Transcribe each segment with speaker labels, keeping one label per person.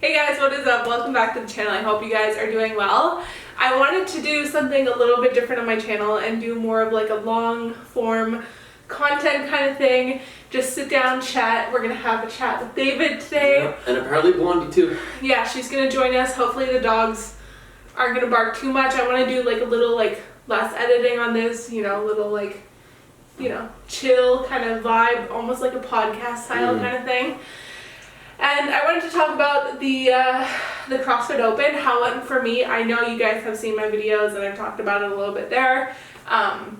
Speaker 1: Hey guys, what is up? Welcome back to the channel. I hope you guys are doing well. I wanted to do something a little bit different on my channel and do more of like a long form content kind of thing. Just sit down, chat. We're gonna have a chat with David today.
Speaker 2: Yeah, and apparently Blondie too. Yeah,
Speaker 1: she's gonna join us. Hopefully the dogs aren't gonna bark too much. I want to do like a little like less editing on this, you know, a little like, you know, chill kind of vibe, almost like a podcast style kind of thing. And I wanted to talk about the CrossFit Open, how it went for me. I know you guys have seen my videos and I've talked about it a little bit there. I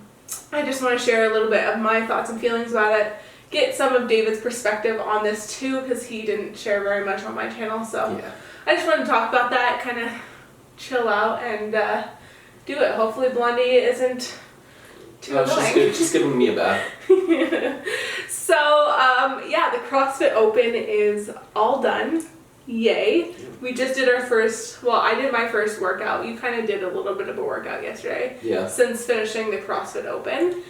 Speaker 1: just want to share a little bit of my thoughts and feelings about it. Get some of David's perspective on this too, because he didn't share very much on my channel. So yeah. I just wanted to talk about that, kind of chill out and do it. Hopefully Blondie isn't too annoying.
Speaker 2: She's giving me a bath.
Speaker 1: So, yeah, the CrossFit Open is all done. Yay. We just did our first, well, I did my first workout. You kind of did a little bit of a workout yesterday.
Speaker 2: Yeah.
Speaker 1: Since finishing the CrossFit Open.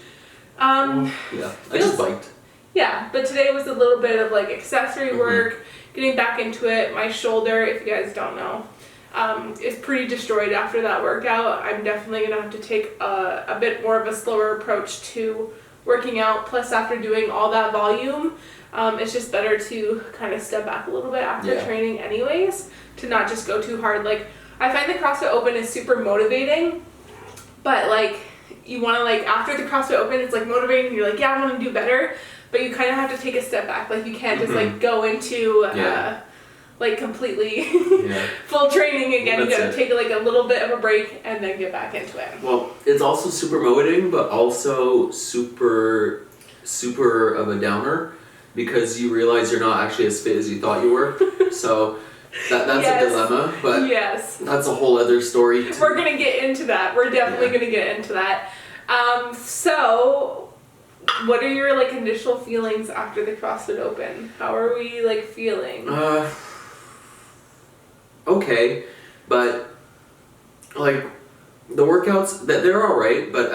Speaker 2: Yeah, I just biked.
Speaker 1: Yeah, but today was a little bit of like accessory work, getting back into it. My shoulder, if you guys don't know, is pretty destroyed after that workout. I'm definitely going to have to take a bit more of a slower approach to working out. Plus, after doing all that volume, it's just better to kind of step back a little bit after training anyways, to not just go too hard. Like, I find the CrossFit Open is super motivating, but like, you want to like, after the CrossFit Open, it's like motivating, you're like, yeah, I want to do better, but you kind of have to take a step back. Like, you can't just like go into like completely full training again. You gotta take like a little bit of a break and then get back into it.
Speaker 2: Well, it's also super motivating, but also super of a downer, because you realize you're not actually as fit as you thought you were. So that's a dilemma, but that's a whole other story too.
Speaker 1: We're gonna get into that. We're definitely gonna get into that. So what are your like initial feelings after the CrossFit Open? How are we like feeling?
Speaker 2: Okay, but like the workouts, that they're all right, but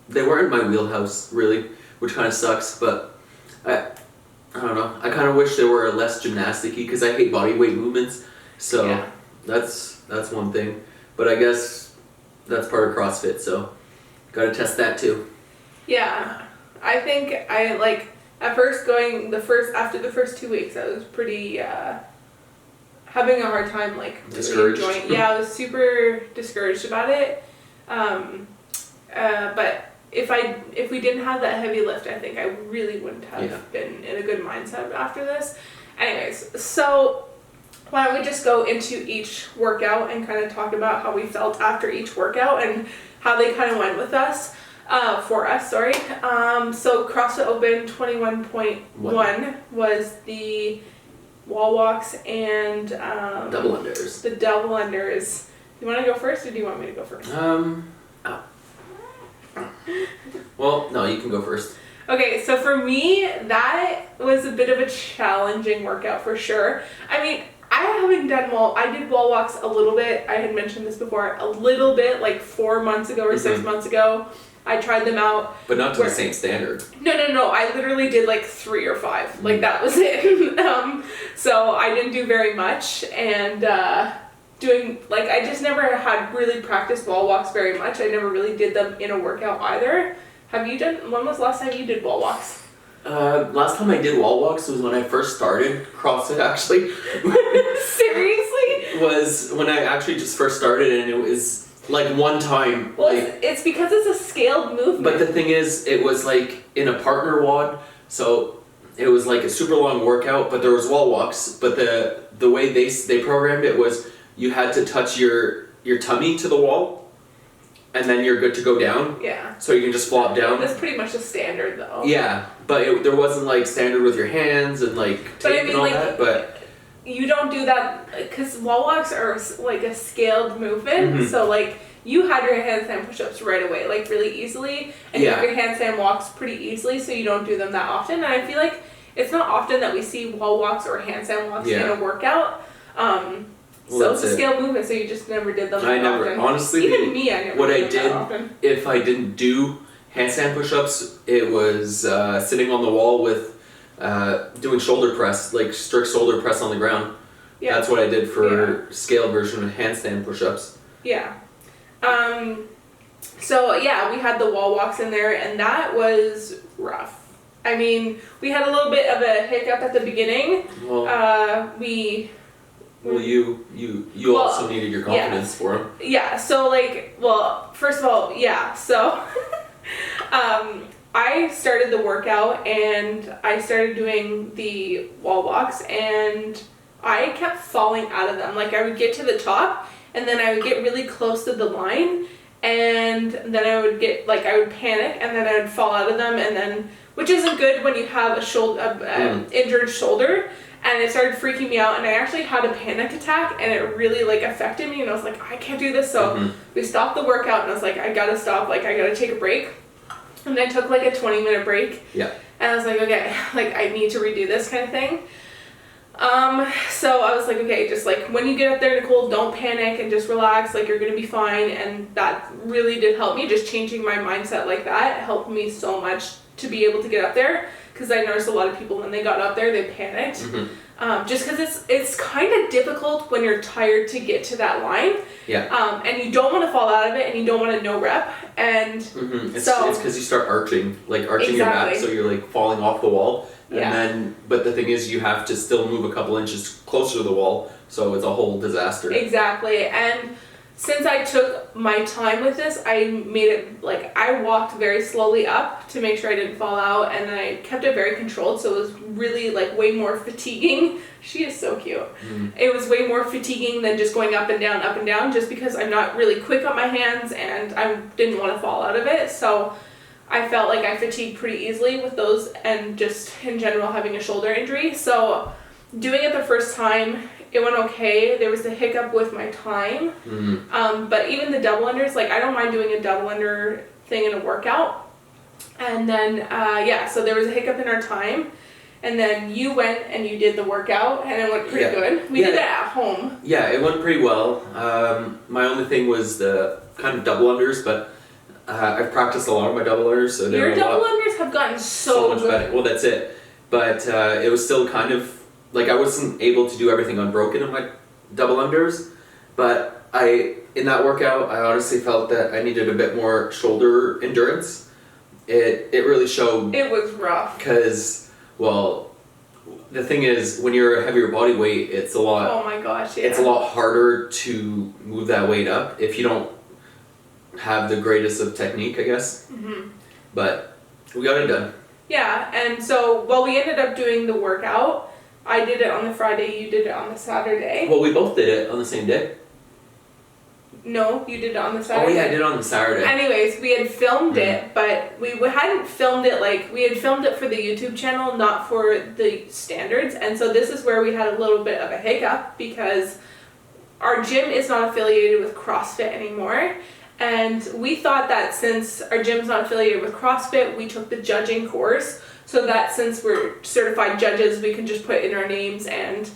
Speaker 2: they weren't my wheelhouse really, which kind of sucks. But I don't know. I kind of wish they were less gymnastic-y, because I hate body weight movements. So that's one thing. But I guess that's part of CrossFit, so gotta test that too. Yeah,
Speaker 1: I think I like at first after the first 2 weeks, I was pretty having a hard time like
Speaker 2: discouraged.
Speaker 1: Really enjoying. Yeah, I was super discouraged about it. But if we didn't have that heavy lift, I think I really wouldn't have been in a good mindset after this. Anyways, so why don't we just go into each workout and kind of talk about how we felt after each workout and how they kind of went with us. For us, sorry. So CrossFit Open 21.1 was the wall walks and
Speaker 2: double unders.
Speaker 1: The double unders. You want to go first, or do you want me to go first?
Speaker 2: Well, no, you can go first.
Speaker 1: Okay, so for me, that was a bit of a challenging workout for sure. I mean, I did wall walks a little bit. I had mentioned this before, a little bit, like 4 months ago or 6 months ago. I tried them out.
Speaker 2: But not to the same standard.
Speaker 1: No. I literally did like 3 or 5. Like, that was it. So I didn't do very much. And I just never had really practiced wall walks very much. I never really did them in a workout either. When was the last time you did wall walks?
Speaker 2: Last time I did wall walks was when I first started CrossFit, actually.
Speaker 1: Seriously?
Speaker 2: Was when I actually just first started, and it was like one time.
Speaker 1: Well, it's because it's a scaled movement.
Speaker 2: But the thing is, it was like in a partner WOD, so it was like a super long workout, but there was wall walks. But the way they programmed it was you had to touch your tummy to the wall, and then you're good to go down.
Speaker 1: Yeah.
Speaker 2: So you can just flop down.
Speaker 1: That's pretty much the standard, though.
Speaker 2: Yeah, but there wasn't like standard with your hands and like tape and all that. But
Speaker 1: you don't do that, because wall walks are like a scaled movement. So like you had your handstand push-ups right away, like really easily, and you have your handstand walks pretty easily, so you don't do them that often. And I feel like it's not often that we see wall walks or handstand walks in a workout. So it's a scale movement, so you just never did them often.
Speaker 2: Honestly,
Speaker 1: even me, I never did them that often.
Speaker 2: If I didn't do handstand push-ups, it was sitting on the wall with doing shoulder press, like strict shoulder press on the ground.
Speaker 1: Yeah.
Speaker 2: That's what I did for scaled version of handstand push-ups.
Speaker 1: Yeah. So yeah, we had the wall walks in there, and that was rough. I mean, we had a little bit of a hiccup at the beginning.
Speaker 2: Well, you also needed your confidence for them.
Speaker 1: Yeah. So first of all, yeah. So, I started the workout and I started doing the wall walks, and I kept falling out of them. Like, I would get to the top, and then I would get really close to the line, and then I would I would panic, and then I would fall out of them, and then, which isn't good when you have injured shoulder, and it started freaking me out, and I actually had a panic attack, and it really affected me, and I was like, I can't do this. So we stopped the workout, and I was like, I gotta stop, I gotta take a break. And I took a 20-minute break.
Speaker 2: Yeah.
Speaker 1: And I was like, okay, I need to redo this kind of thing. So I was like, okay, just when you get up there, Nicole, don't panic and just relax, you're gonna be fine. And that really did help me. Just changing my mindset like that helped me so much to be able to get up there, because I noticed a lot of people when they got up there, they panicked. Just because it's kind of difficult when you're tired to get to that line.
Speaker 2: Yeah.
Speaker 1: And you don't want to fall out of it, and you don't want to no rep. And
Speaker 2: it's because you start arching your back, so you're falling off the wall. And then, but the thing is, you have to still move a couple inches closer to the wall, so it's a whole disaster.
Speaker 1: Exactly. And since I took my time with this, I made it I walked very slowly up to make sure I didn't fall out, and I kept it very controlled, so it was really way more fatiguing. She is so cute. It was way more fatiguing than just going up and down, just because I'm not really quick on my hands, and I didn't want to fall out of it. So I felt like I fatigued pretty easily with those, and just in general having a shoulder injury. So doing it the first time, it went okay. There was a hiccup with my time. But even the double unders, I don't mind doing a double under thing in a workout. And then, so there was a hiccup in our time. And then you went and you did the workout, and it went pretty good. We did it at home.
Speaker 2: Yeah, it went pretty well. My only thing was the kind of double unders, but I've practiced a lot of my double unders. So
Speaker 1: your double unders have gotten so
Speaker 2: much
Speaker 1: good.
Speaker 2: better. Well, that's it. But it was still kind of, I wasn't able to do everything unbroken in my double unders, but in that workout, I honestly felt that I needed a bit more shoulder endurance. It really showed.
Speaker 1: It was rough.
Speaker 2: Because, the thing is, when you're a heavier body weight, it's a lot.
Speaker 1: Oh my gosh, yeah.
Speaker 2: It's a lot harder to move that weight up if you don't have the greatest of technique, I guess. But we got it done. Yeah,
Speaker 1: and so, we ended up doing the workout. I did it on the Friday, you did it on the Saturday.
Speaker 2: Well, we both did it on the same day.
Speaker 1: No, you did it on the Saturday.
Speaker 2: Oh yeah, I did it on the Saturday.
Speaker 1: Anyways, we had filmed it, but we hadn't filmed it we had filmed it for the YouTube channel, not for the standards. And so this is where we had a little bit of a hiccup, because our gym is not affiliated with CrossFit anymore. And we thought that since our gym's not affiliated with CrossFit, we took the judging course, so that since we're certified judges, we can just put in our names and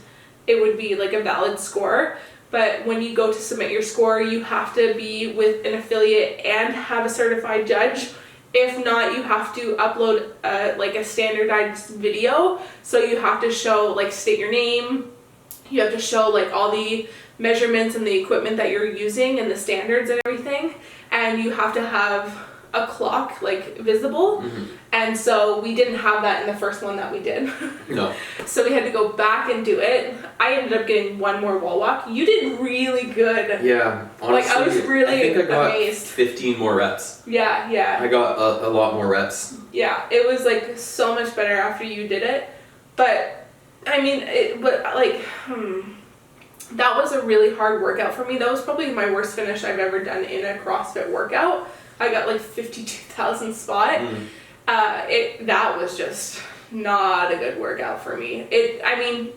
Speaker 1: it would be a valid score. But when you go to submit your score, you have to be with an affiliate and have a certified judge. If not, you have to upload a standardized video. So you have to show, state your name. You have to show all the measurements and the equipment that you're using and the standards and everything. And you have to have a clock visible. And so we didn't have that in the first one that we did.
Speaker 2: No.
Speaker 1: So we had to go back and do it. I ended up getting one more wall walk. You did really good.
Speaker 2: Yeah, honestly,
Speaker 1: I was really
Speaker 2: I think I got
Speaker 1: amazed.
Speaker 2: 15 more reps.
Speaker 1: Yeah.
Speaker 2: I got a lot more reps.
Speaker 1: Yeah, it was so much better after you did it. But I mean, that was a really hard workout for me. That was probably my worst finish I've ever done in a CrossFit workout. I got 52,000 spot. That was just not a good workout for me.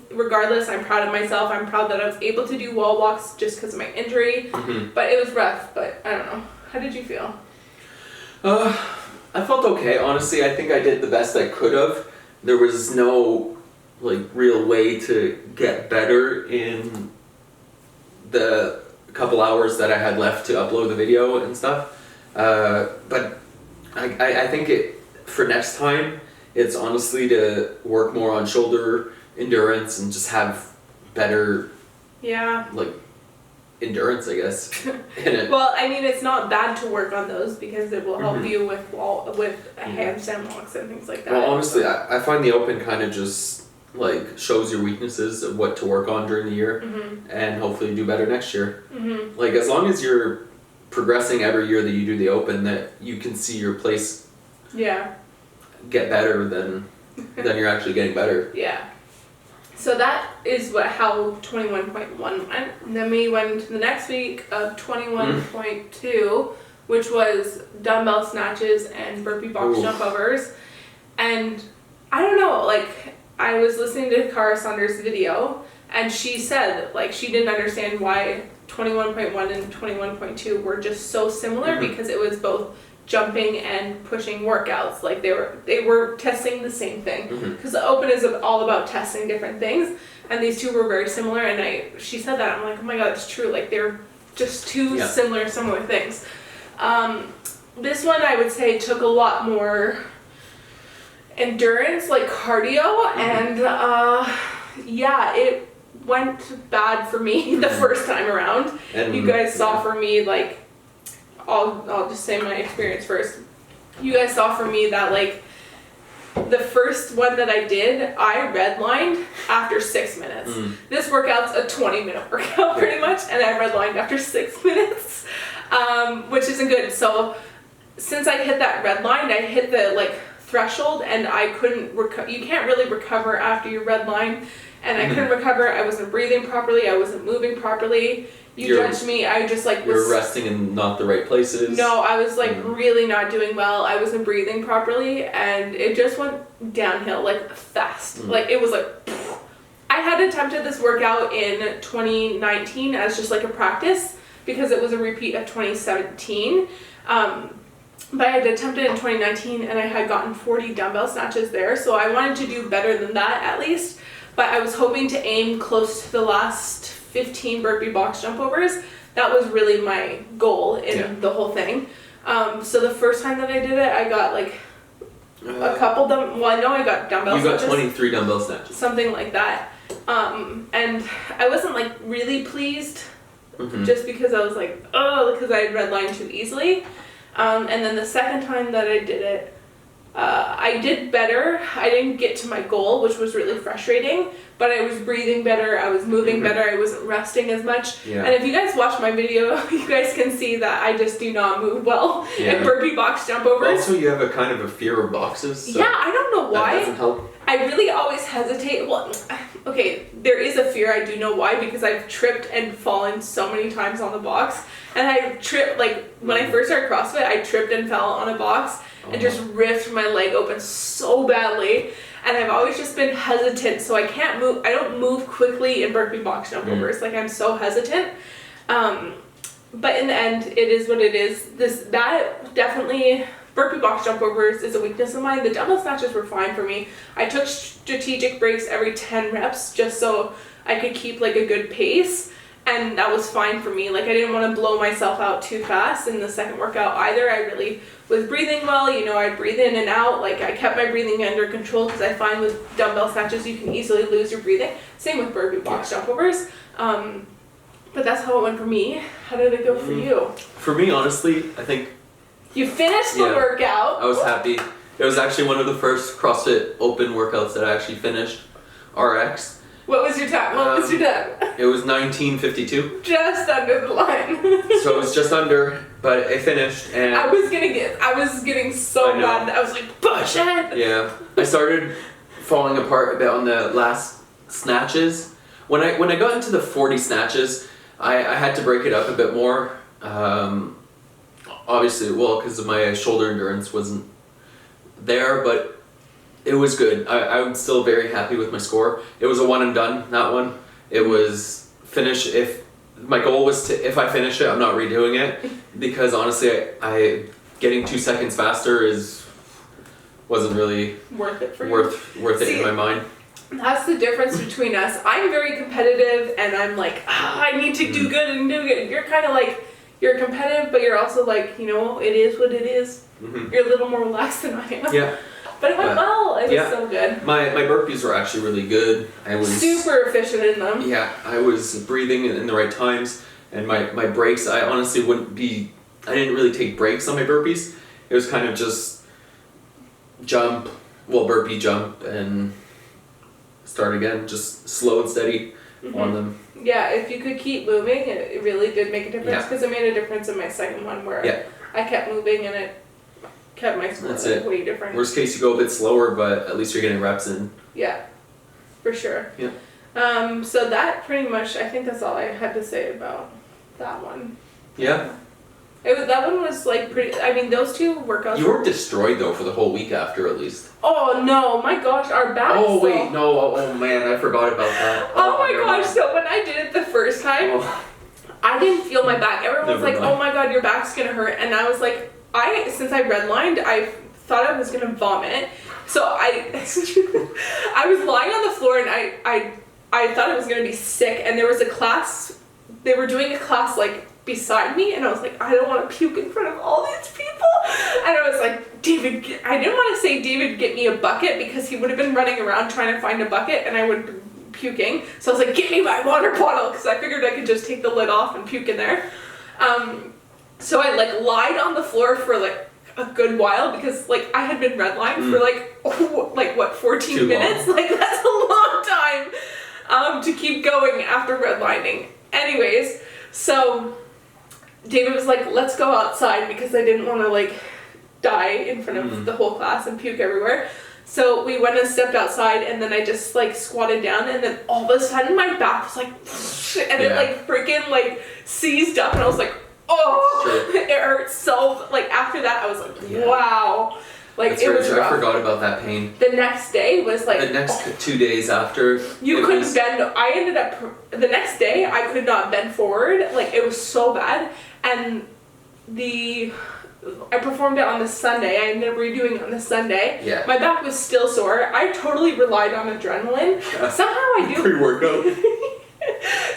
Speaker 1: Regardless, I'm proud of myself. I'm proud that I was able to do wall walks just because of my injury. But it was rough. But I don't know. How did you feel?
Speaker 2: I felt okay. Honestly, I think I did the best I could have. There was no real way to get better in the couple hours that I had left to upload the video and stuff. But I think for next time, It's honestly to work more on shoulder endurance and just have better, like, endurance, I guess. in it.
Speaker 1: Well, I mean, it's not bad to work on those because it will help you with handstand walks and things like that.
Speaker 2: Well, honestly, I find the Open kind of just like shows your weaknesses of what to work on during the year, and hopefully do better next year. Like, as long as you're progressing every year that you do the Open, that you can see your place get better, then you're actually getting better.
Speaker 1: Yeah. So that is how 21.1 went. And then we went to the next week of 21.2, which was dumbbell snatches and burpee box jump overs. And I don't know, like, I was listening to Cara Saunders' video, and she said, like, she didn't understand why 21.1 and 21.2 were just so similar, because it was both jumping and pushing workouts. Like, they were testing the same thing, because the Open is all about testing different things, and these two were very similar. And she said that, I'm like, oh my god, it's true. Like, they're just two similar things. This one, I would say, took a lot more endurance, like cardio, and it went bad for me the first time around. And you guys saw for me, like, I'll just say my experience first. You guys saw for me that, like, the first one that I did, I redlined after 6 minutes. This workout's a 20-minute workout pretty much, and I redlined after 6 minutes, which isn't good. So since I hit that red line, I hit the, like, threshold, and I couldn't you can't really recover after your red line, and I couldn't recover. I wasn't breathing properly, I wasn't moving properly. You judged me. I just, like,
Speaker 2: You're resting in not the right places.
Speaker 1: No, I was, like, really not doing well. I wasn't breathing properly, and it just went downhill, like, fast. Like, it was like, I had attempted this workout in 2019 as just, like, a practice, because it was a repeat of 2017. But I had attempted in 2019, and I had gotten 40 dumbbell snatches there, so I wanted to do better than that at least. But I was hoping to aim close to the last 15 burpee box jump overs. That was really my goal in the whole thing. So the first time that I did it, I got, like, a couple I know I got dumbbell snatches.
Speaker 2: You got 23 dumbbell snatches.
Speaker 1: Something like that. And I wasn't, like, really pleased, just because I was like, because I had redlined too easily. And then the second time that I did it, I did better. I didn't get to my goal, which was really frustrating, but I was breathing better, I was moving better, I wasn't resting as much. And if you guys watch my video, you guys can see that I just do not move well in burpee box jump overs.
Speaker 2: Also, you have a kind of a fear of boxes. So
Speaker 1: I don't know why.
Speaker 2: That doesn't help.
Speaker 1: I really always hesitate. Well, okay, there is a fear. I do know why, because I've tripped and fallen so many times on the box. And I tripped, like, when I first started CrossFit, I tripped and fell on a box and just ripped my leg open so badly. And I've always just been hesitant, so I can't move. I don't move quickly in burpee box jump overs. Like, I'm so hesitant. But in the end, it is what it is. That definitely, burpee box jump overs is a weakness of mine. The dumbbell snatches were fine for me. I took strategic breaks every 10 reps just so I could keep, like, a good pace. And that was fine for me. Like, I didn't want to blow myself out too fast in the second workout either. I really was breathing well. You know, I'd breathe in and out. Like, I kept my breathing under control, because I find with dumbbell snatches you can easily lose your breathing. Same with burpee box jump overs. But that's how it went for me. How did it go for you?
Speaker 2: For me, honestly, I think...
Speaker 1: You finished the workout.
Speaker 2: I was happy. It was actually one of the first CrossFit Open workouts that I actually finished. RX.
Speaker 1: What was your time?
Speaker 2: It was 19:52.
Speaker 1: Just under the line.
Speaker 2: So it was just under, but it finished, and
Speaker 1: I was getting so bad that I was like, push it.
Speaker 2: Yeah. I started falling apart a bit on the last snatches. When I got into the 40 snatches, I had to break it up a bit more. Obviously, well, because my shoulder endurance wasn't there, but it was good. I'm still very happy with my score. It was a one and done, that one. It was finish. If my goal was if I finish it, I'm not redoing it, because honestly, I getting 2 seconds faster wasn't really
Speaker 1: worth it for you.
Speaker 2: Worth it in my mind.
Speaker 1: That's the difference between us. I'm very competitive, and I'm like, I need to do good and do good. You're kind of like, you're competitive, but you're also like, you know, it is what it is. You're a little more relaxed than I am.
Speaker 2: Yeah.
Speaker 1: but it went well. It was
Speaker 2: yeah.
Speaker 1: so good.
Speaker 2: My burpees were actually really good. I was
Speaker 1: super efficient in them.
Speaker 2: Yeah, I was breathing in the right times, and my breaks, I honestly I didn't really take breaks on my burpees. It was kind of just burpee, jump, and start again, just slow and steady on them.
Speaker 1: Yeah, if you could keep moving, it really did make a difference, because it made a difference in my second one where I kept moving and it kept my score way different.
Speaker 2: Worst case, you go a bit slower, but at least you're getting reps in.
Speaker 1: Yeah, for sure.
Speaker 2: Yeah.
Speaker 1: So that pretty much, I think that's all I had to say about that one.
Speaker 2: Yeah.
Speaker 1: That one was like pretty, I mean, those two workouts.
Speaker 2: You were destroyed though for the whole week after, at least.
Speaker 1: Oh no, my gosh, our backs.
Speaker 2: Oh wait, no, oh man, I forgot about that.
Speaker 1: Oh my gosh, so when I did it the first time, I didn't feel my back. Everyone was like, oh my god, your back's gonna hurt. And I was like, since I redlined, I thought I was gonna vomit. So I was lying on the floor and I thought I was gonna be sick, and there was a class, they were doing a class like beside me, and I was like, I don't want to puke in front of all these people. And I was like, David, I didn't want to say, David, get me a bucket, because he would have been running around trying to find a bucket and I would be puking. So I was like, get me my water bottle, because I figured I could just take the lid off and puke in there. So I like lied on the floor for like a good while, because like I had been redlined for like 14 minutes? Like that's a long time to keep going after redlining. Anyways, so David was like, let's go outside, because I didn't want to like die in front of the whole class and puke everywhere. So we went and stepped outside, and then I just like squatted down, and then all of a sudden my back was like, and it like freaking like seized up, and I was like, oh, it hurt so, like after that I was like, wow. Like
Speaker 2: that's
Speaker 1: it was rough.
Speaker 2: I forgot about that pain.
Speaker 1: The next day was like...
Speaker 2: The next 2 days after...
Speaker 1: You couldn't bend... I ended up... The next day, I could not bend forward. Like, it was so bad. And I performed it on the Sunday. I ended up redoing it on the Sunday.
Speaker 2: Yeah.
Speaker 1: My back was still sore. I totally relied on adrenaline. Somehow I do...
Speaker 2: Pre-workout.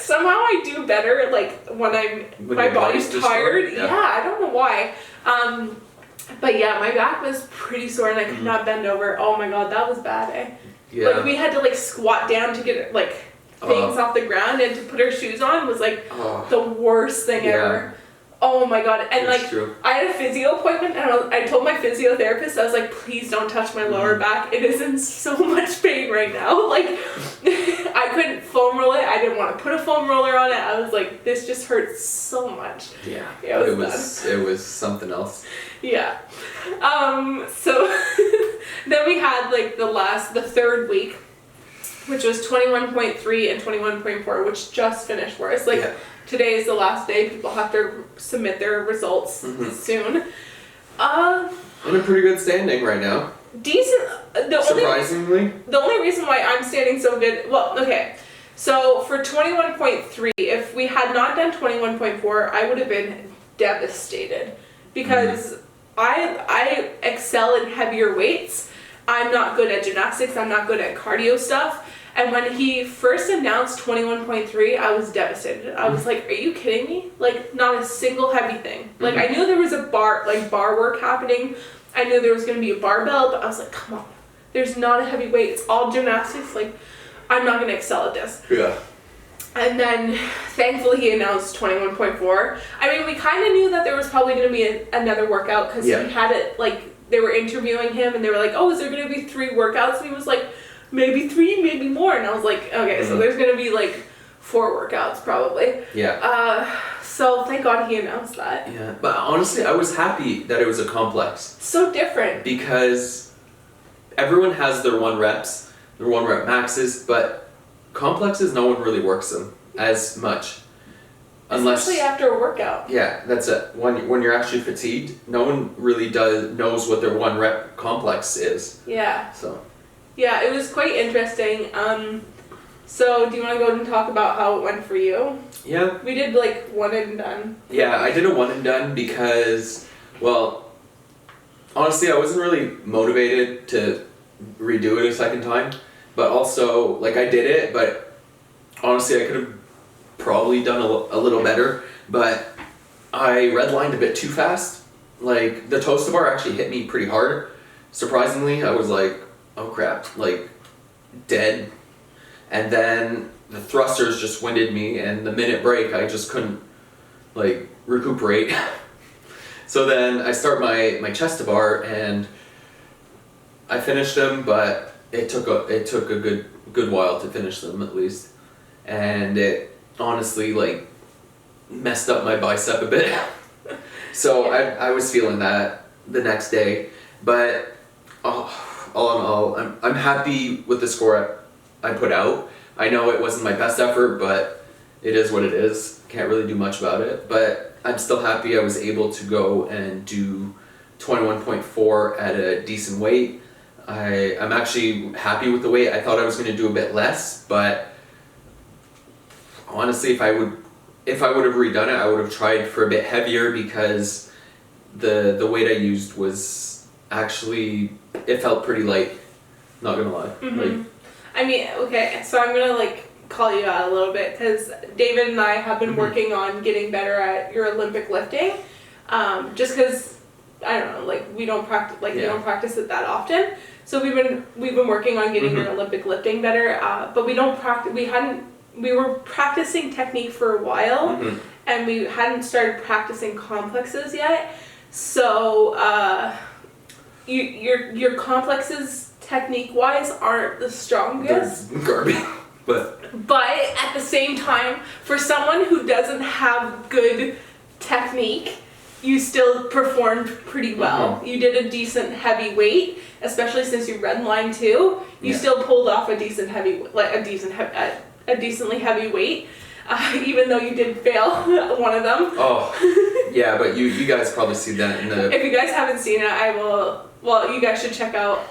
Speaker 1: Somehow I do better, like, when my body's tired. Yeah, I don't know why. But yeah, my back was pretty sore, and I could not bend over. Oh my god, that was bad, eh?
Speaker 2: Yeah.
Speaker 1: Like, we had to like squat down to get like things off the ground, and to put our shoes on was like the worst thing ever. Oh my god. And
Speaker 2: that's
Speaker 1: like
Speaker 2: true. I
Speaker 1: had a physio appointment, and I told my physiotherapist, I was like, please don't touch my lower back. It is in so much pain right now. Like I couldn't foam roll it. I didn't want to put a foam roller on it. I was like, this just hurts so much.
Speaker 2: Yeah.
Speaker 1: It
Speaker 2: was something else.
Speaker 1: Yeah. So then we had like the third week, which was 21.3 and 21.4, which just finished for us. Like today is the last day. People have to submit their results soon. In
Speaker 2: a pretty good standing right now.
Speaker 1: Decent.
Speaker 2: Surprisingly.
Speaker 1: The only reason why I'm standing so good, well, okay. So for 21.3, if we had not done 21.4, I would have been devastated, because I excel in heavier weights. I'm not good at gymnastics. I'm not good at cardio stuff. And when he first announced 21.3, I was devastated. I was like, are you kidding me? Like, not a single heavy thing. Like, I knew there was a bar work happening. I knew there was going to be a barbell, but I was like, come on. There's not a heavy weight. It's all gymnastics. Like, I'm not going to excel at this.
Speaker 2: Yeah.
Speaker 1: And then, thankfully, he announced 21.4. I mean, we kind of knew that there was probably going to be another workout, because he had it, like, they were interviewing him, and they were like, oh, is there going to be 3 workouts? And he was like, maybe 3, maybe more. And I was like, okay, so there's going to be, like, 4 workouts, probably.
Speaker 2: Yeah.
Speaker 1: So, thank God he announced that.
Speaker 2: Yeah. But honestly, I was happy that it was a complex.
Speaker 1: So different.
Speaker 2: Because everyone has their 1 reps, their 1 rep maxes, but complexes, no one really works them as much.
Speaker 1: Especially after a workout.
Speaker 2: Yeah, that's it. When you're actually fatigued, no one really knows what their 1 rep complex is.
Speaker 1: Yeah.
Speaker 2: So. Yeah,
Speaker 1: it was quite interesting. So do you want to go and talk about how it went for you?
Speaker 2: Yeah.
Speaker 1: We did like 1 and done.
Speaker 2: Yeah, I did a 1 and done because, well, honestly, I wasn't really motivated to redo it a second time. But also, like, I did it, but honestly, I could have probably done a little better. But I redlined a bit too fast. Like, the toes to bar actually hit me pretty hard. surprisingly, I was like, oh crap, like dead. And then the thrusters just winded me, and the minute break, I just couldn't like recuperate. So then I start my chest to bar, and I finished them, but it took a good while to finish them at least, and it honestly like messed up my bicep a bit. So I was feeling that the next day, but all in all, I'm happy with the score I put out. I know it wasn't my best effort, but it is what it is. Can't really do much about it, but I'm still happy I was able to go and do 21.4 at a decent weight. I'm actually happy with the weight. I thought I was going to do a bit less, but honestly, if I would have redone it, I would have tried for a bit heavier, because the weight I used was actually, it felt pretty light. Not gonna lie.
Speaker 1: Mm-hmm.
Speaker 2: Like,
Speaker 1: I mean, okay, so I'm gonna like call you out a little bit, because David and I have been working on getting better at your Olympic lifting. Just because I don't know, like we don't practice it that often. So we've been working on getting your Olympic lifting better, but we don't practice. We were practicing technique for a while, and we hadn't started practicing complexes yet. So your complexes technique wise aren't the strongest.
Speaker 2: they're garbage. But
Speaker 1: at the same time, for someone who doesn't have good technique, you still performed pretty well. You did a decent heavy weight, especially since you red line too. You still pulled off a decently heavy weight, even though you did fail one of them.
Speaker 2: Oh, yeah, but you guys probably see that in the.
Speaker 1: If you guys haven't seen it, I will. Well, you guys should check out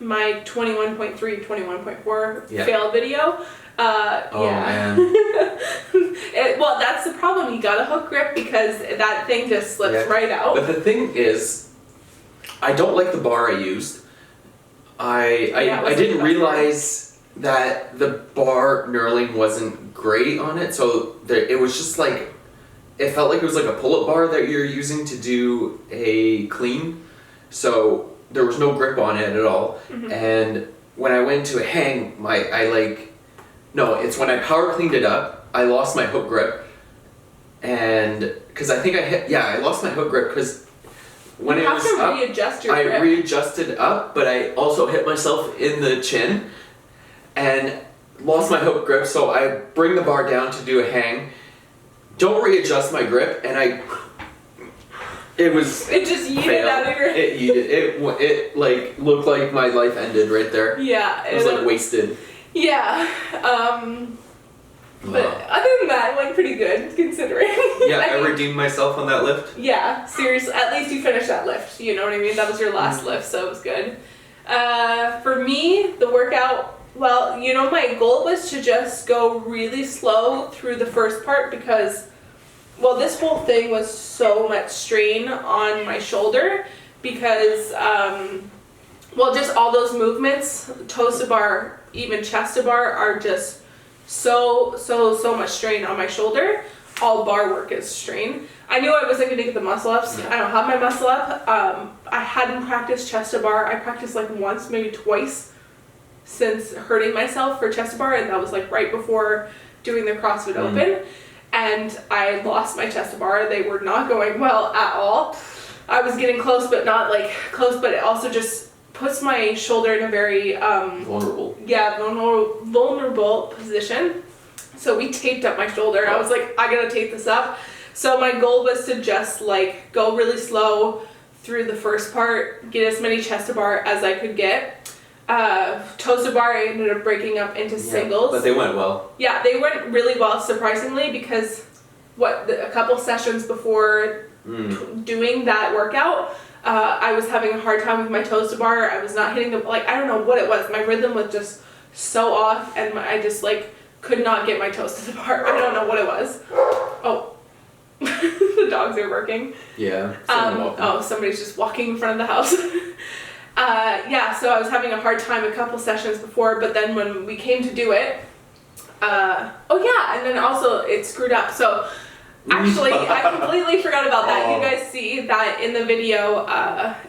Speaker 1: my 21.3, 21.4 fail video.
Speaker 2: Man.
Speaker 1: Well, that's the problem. You got a hook grip, because that thing just slips right out.
Speaker 2: But the thing is, I don't like the bar I used. I didn't realize that the bar knurling wasn't great on it, so it was just like, it felt like it was like a pull-up bar that you're using to do a clean, so there was no grip on it at all. And when I went to a hang, it's when I power cleaned it up, I lost my hook grip, and because I think I lost my hook grip, because when it was up,
Speaker 1: readjust your grip.
Speaker 2: I readjusted up, but I also hit myself in the chin and lost my hook grip. So I bring the bar down to do a hang, don't readjust my grip, and it just
Speaker 1: yeeted out of your head.
Speaker 2: It yeeted. It like looked like my life ended right there.
Speaker 1: Yeah.
Speaker 2: It was like wasted.
Speaker 1: Yeah. But other than that, like pretty good considering.
Speaker 2: Yeah, I redeemed myself on that lift.
Speaker 1: Yeah, seriously. At least you finished that lift. You know what I mean? That was your last lift, so it was good. For me, the workout. Well, my goal was to just go really slow through the first part, because, well, this whole thing was so much strain on my shoulder, because, just all those movements, toes to bar, even chest to bar, are just so much strain on my shoulder. All bar work is strain. I knew I wasn't going to get the muscle ups. I don't have my muscle up. I hadn't practiced chest to bar. I practiced like once, maybe twice, since hurting myself for chest to bar, and that was like right before doing the CrossFit Open, and I lost my chest to bar. They were not going well at all. I was getting close, but not like close, but it also just puts my shoulder in a very vulnerable position. So we taped up my shoulder. I was like, I gotta tape this up. So my goal was to just like go really slow through the first part, get as many chest to bar as I could get. Toes to bar I ended up breaking up into singles.
Speaker 2: But they went well.
Speaker 1: Yeah, they went really well, surprisingly, because a couple sessions before doing that workout, I was having a hard time with my toes to bar. I was not hitting them, like, I don't know what it was. My rhythm was just so off, and I just like could not get my toes to the bar. I don't know what it was. Oh, the dogs are barking.
Speaker 2: Yeah.
Speaker 1: Somebody's just walking in front of the house. So I was having a hard time a couple sessions before, but then when we came to do it, and then also it screwed up. So Actually, I completely forgot about that. You guys see that in the video,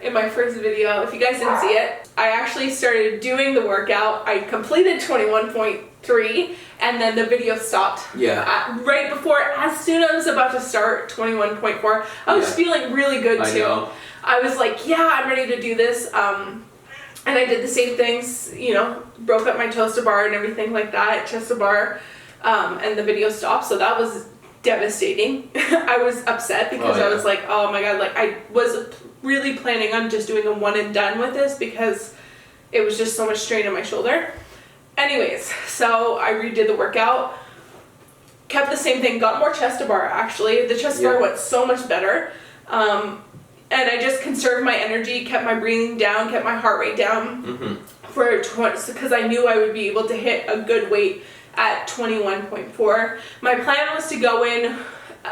Speaker 1: in my first video. If you guys didn't see it, I actually started doing the workout. I completed 21.3 and then the video stopped.
Speaker 2: Yeah.
Speaker 1: Right before, as soon as I was about to start 21.4, I was feeling really good too.
Speaker 2: I know.
Speaker 1: I was like, yeah, I'm ready to do this. And I did the same things, you know, broke up my toes to bar and everything like that, chest to bar, and the video stopped. So that was devastating. I was upset because I was like, oh my god, like I was really planning on just doing a one and done with this because it was just so much strain on my shoulder. Anyways, so I redid the workout, kept the same thing, got more chest to bar actually. The chest to bar went so much better. And I just conserved my energy, kept my breathing down, kept my heart rate down because I knew I would be able to hit a good weight at 21.4. My plan was to go in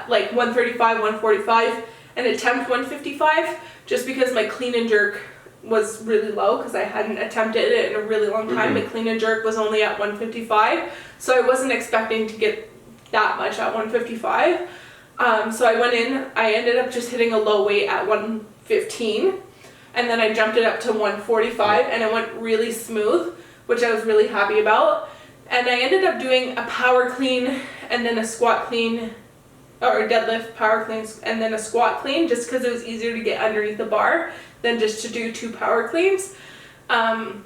Speaker 1: like 135, 145 and attempt 155 just because my clean and jerk was really low because I hadn't attempted it in a really long time. My clean and jerk was only at 155, so I wasn't expecting to get that much at 155. So I went in, I ended up just hitting a low weight at 115 and then I jumped it up to 145 and it went really smooth, which I was really happy about. And I ended up doing a power clean and then a squat clean, or a deadlift, power cleans, and then a squat clean just because it was easier to get underneath the bar than just to do 2 power cleans. And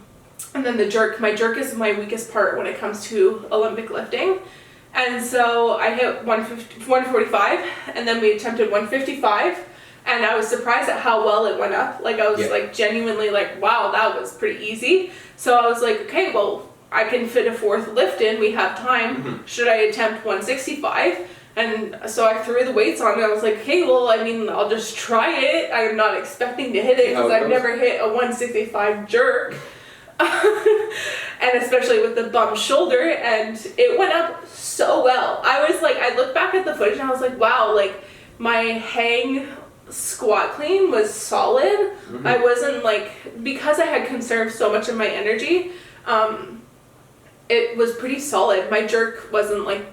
Speaker 1: then the jerk, my jerk is my weakest part when it comes to Olympic lifting. And so I hit 145 and then we attempted 155 and I was surprised at how well it went up. Like I was like genuinely like, wow, that was pretty easy. So I was like, okay, well, I can fit a 4th lift in, we have time. Should I attempt 165? And so I threw the weights on and I was like, okay, well, I mean, I'll just try it. I'm not expecting to hit it because I've never hit a 165 jerk. And especially with the bum shoulder, and it went up so well. I was like, I looked back at the footage and I was like, wow, like my hang squat clean was solid. I wasn't like, because I had conserved so much of my energy, it was pretty solid. My jerk wasn't like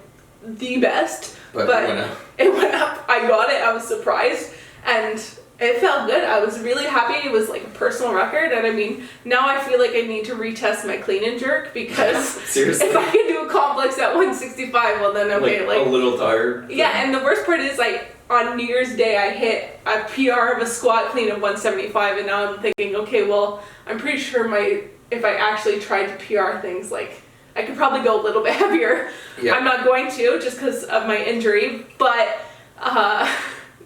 Speaker 1: the best, but it went up. I got it. I was surprised and it felt good. I was really happy. It was like a personal record. And I mean, now I feel like I need to retest my clean and jerk because
Speaker 2: seriously,
Speaker 1: if I can do a complex at 165, well then okay. Like
Speaker 2: a little tired.
Speaker 1: Yeah, and the worst part is like on New Year's Day, I hit a PR of a squat clean of 175 and now I'm thinking, okay, well, I'm pretty sure if I actually tried to PR things, like I could probably go a little bit heavier. I'm not going to just because of my injury, but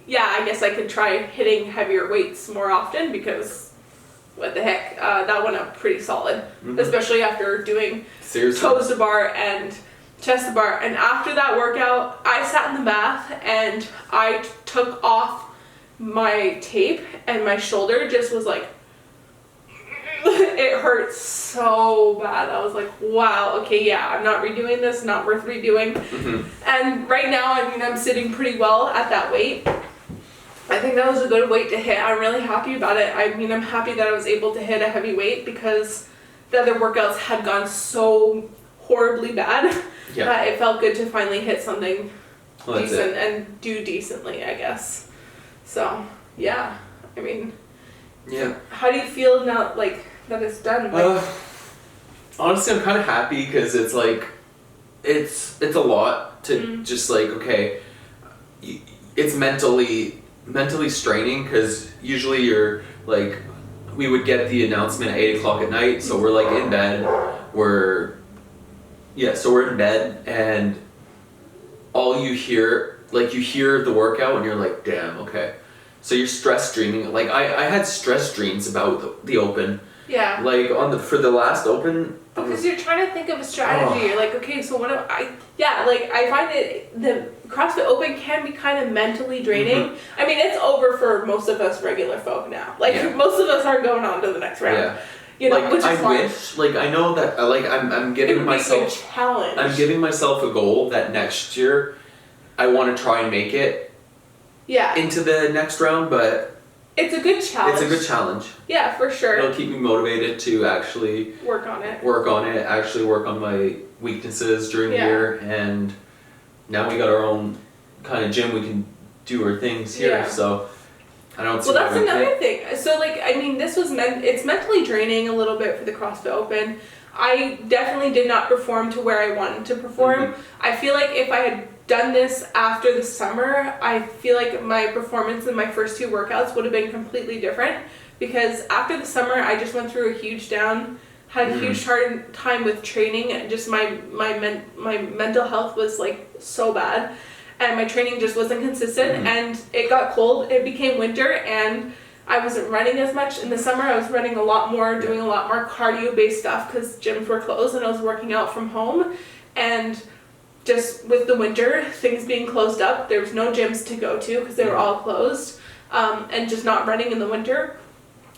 Speaker 1: yeah, I guess I could try hitting heavier weights more often because what the heck, that went up pretty solid, especially after doing toes to bar and chest to bar. And after that workout, I sat in the bath and I took off my tape and my shoulder just was like, it hurt so bad. I was like, wow, okay, yeah, I'm not redoing this, not worth redoing. And right now, I mean, I'm sitting pretty well at that weight. I think that was a good weight to hit. I'm really happy about it. I mean, I'm happy that I was able to hit a heavy weight because the other workouts had gone so horribly bad that it felt good to finally hit something decent and do decently, I guess. So, yeah, I mean, how do you feel now, like, that it's done? Like,
Speaker 2: honestly, I'm kind of happy because it's like, it's a lot to just like, okay, it's mentally straining because usually you're like, we would get the announcement at 8 o'clock at night, so we're like in bed, we're in bed and all you hear, like you hear the workout and you're like, damn, okay. So you're stress dreaming. Like I had stress dreams about the Open.
Speaker 1: Yeah.
Speaker 2: Like for the last Open.
Speaker 1: Because you're trying to think of a strategy. You're like, okay, so what like I find it, the CrossFit Open can be kind of mentally draining. I mean, it's over for most of us regular folk now. Like most of us are going on to the next round.
Speaker 2: Yeah.
Speaker 1: You know,
Speaker 2: like
Speaker 1: which is
Speaker 2: I
Speaker 1: fun.
Speaker 2: wish, like I know that, like I'm giving myself
Speaker 1: a challenge.
Speaker 2: I'm giving myself a goal that next year I want to try and make it into the next round, but
Speaker 1: it's a good challenge.
Speaker 2: It's a good challenge.
Speaker 1: Yeah, for sure.
Speaker 2: It'll keep me motivated to actually
Speaker 1: work on it,
Speaker 2: actually work on my weaknesses during the year, and now we got our own kind of gym we can do our things here.
Speaker 1: Yeah.
Speaker 2: So I don't see.
Speaker 1: Well, that's
Speaker 2: why we
Speaker 1: another
Speaker 2: can't.
Speaker 1: thing. So, like, I mean, this was it's mentally draining a little bit for the CrossFit Open. I definitely did not perform to where I wanted to perform. I feel like if I had done this after the summer, I feel like my performance in my first 2 workouts would have been completely different, because after the summer I just went through a huge down, had a huge hard time with training. Just my mental health was like so bad, and my training just wasn't consistent, and it got cold, it became winter, and I wasn't running as much. In the summer I was running a lot more, doing a lot more cardio based stuff because gyms were closed, and I was working out from home. And just with the winter, things being closed up, there was no gyms to go to because they were all closed, and just not running in the winter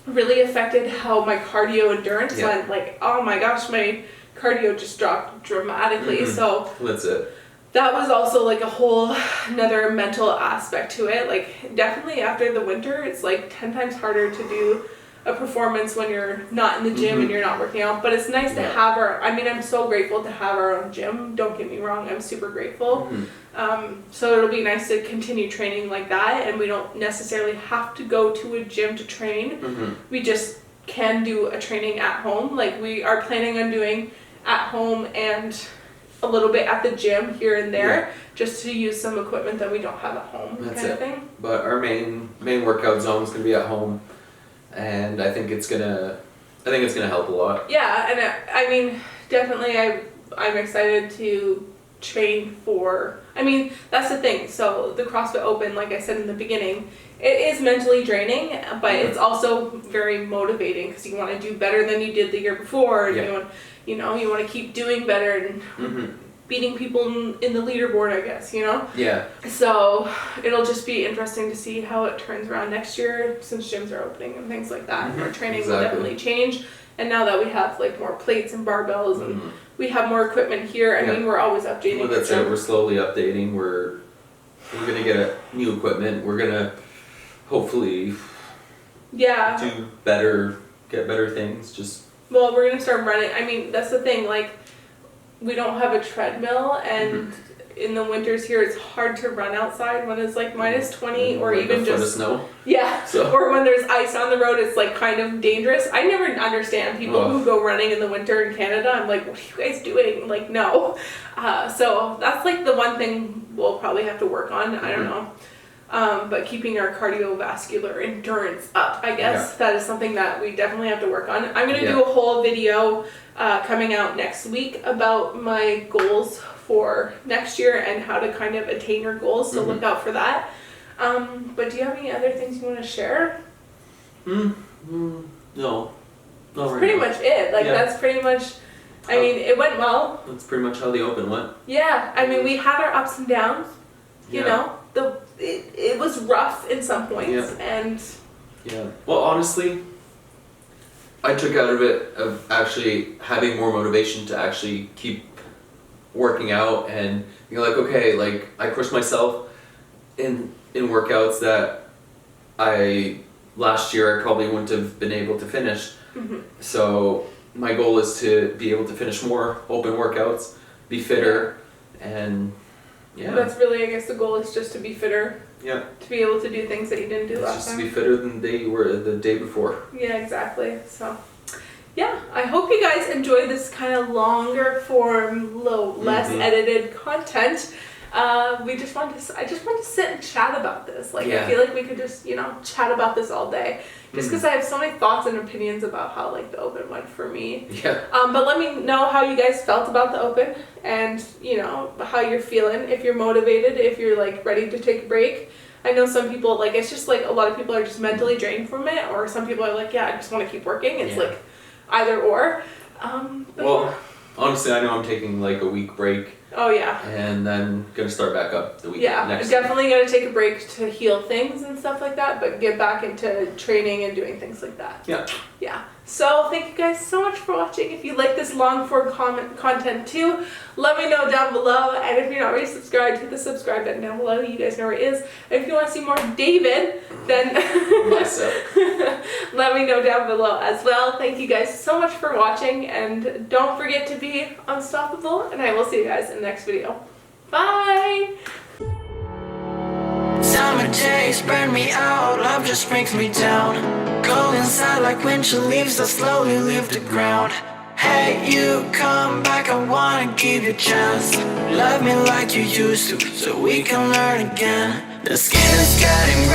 Speaker 1: really affected how my cardio endurance went. Like, oh my gosh, my cardio just dropped dramatically. So
Speaker 2: That's it.
Speaker 1: that was also like a whole another mental aspect to it. Like, definitely after the winter, it's like 10 times harder to do a performance when you're not in the gym and you're not working out. But it's nice to have I'm so grateful to have our own gym. Don't get me wrong, I'm super grateful. So it'll be nice to continue training like that, and we don't necessarily have to go to a gym to train. We just can do a training at home. Like, we are planning on doing at home and a little bit at the gym here and there, just to use some equipment that we don't have at home.
Speaker 2: That's
Speaker 1: kind of thing.
Speaker 2: But our main workout zone is gonna be at home, and I think it's gonna help a lot.
Speaker 1: Yeah, and I mean, definitely I'm excited to train for, I mean, that's the thing. So the CrossFit Open, like I said in the beginning, it is mentally draining, but it's also very motivating because you want to do better than you did the year before, and you want to keep doing better and beating people in the leaderboard, I guess,
Speaker 2: Yeah.
Speaker 1: So it'll just be interesting to see how it turns around next year, since gyms are opening and things like that. Our training will definitely change, and now that we have like more plates and barbells and we have more equipment here, I mean, we're always updating.
Speaker 2: Well, that's it. We're slowly updating. We're gonna get a new equipment. We're gonna hopefully do better, get better things.
Speaker 1: Well, we're gonna start running. I mean, that's the thing. Like, we don't have a treadmill, and in the winters here, it's hard to run outside when it's like minus 20 or
Speaker 2: like
Speaker 1: even
Speaker 2: a foot of
Speaker 1: just
Speaker 2: snow.
Speaker 1: Yeah.
Speaker 2: So.
Speaker 1: Or when there's ice on the road, it's like kind of dangerous. I never understand people who go running in the winter in Canada. I'm like, what are you guys doing? Like, no. So that's like the one thing we'll probably have to work on. I don't know. But keeping our cardiovascular endurance up, I guess, that is something that we definitely have to work on. I'm going to do a whole video coming out next week about my goals for next year and how to kind of attain your goals, so look out for that. But do you have any other things you want to share?
Speaker 2: No.
Speaker 1: That's pretty much it. Like, that's pretty much, I mean, it went well.
Speaker 2: That's pretty much how the Open went.
Speaker 1: Yeah, I mean, we had our ups and downs, you know. It was rough in some points, and
Speaker 2: well, honestly, I took out of it of actually having more motivation to actually keep working out, and you're like, okay, like, I pushed myself in workouts that last year I probably wouldn't have been able to finish. So my goal is to be able to finish more open workouts, be fitter, and
Speaker 1: that's really, I guess, the goal is just to be fitter.
Speaker 2: Yeah.
Speaker 1: To be able to do things that you didn't do last
Speaker 2: just
Speaker 1: time.
Speaker 2: to be fitter than they were the day before.
Speaker 1: Yeah, exactly. So, yeah, I hope you guys enjoyed this kind of longer form, less edited content. I just wanted to sit and chat about this. Like, I feel like we could just, chat about this all day. Just because I have so many thoughts and opinions about how, like, the Open went for me.
Speaker 2: Yeah.
Speaker 1: But let me know how you guys felt about the Open, and, how you're feeling, if you're motivated, if you're, like, ready to take a break. I know some people, like, it's just, like, a lot of people are just mentally drained from it, or some people are like, I just want to keep working. It's, like, either or.
Speaker 2: Well, honestly, I know I'm taking, like, a week break.
Speaker 1: Oh, yeah.
Speaker 2: And then gonna start back up the week next
Speaker 1: definitely gotta take a break to heal things and stuff like that, but get back into training and doing things like that. Yeah. So thank you guys so much for watching. If you like this long form content too, let me know down below. And if you're not already subscribed, hit the subscribe button down below. You guys know where it is. And if you want to see more David, then let me know down below as well. Thank you guys so much for watching, and don't forget to be unstoppable, and I will see you guys in the next video. Bye!
Speaker 3: days burn me out, love just brings me down. Go inside like winter leaves that slowly leave the ground. Hey, you come back, I wanna give you a chance. Love me like you used to, so we can learn again. The skin is getting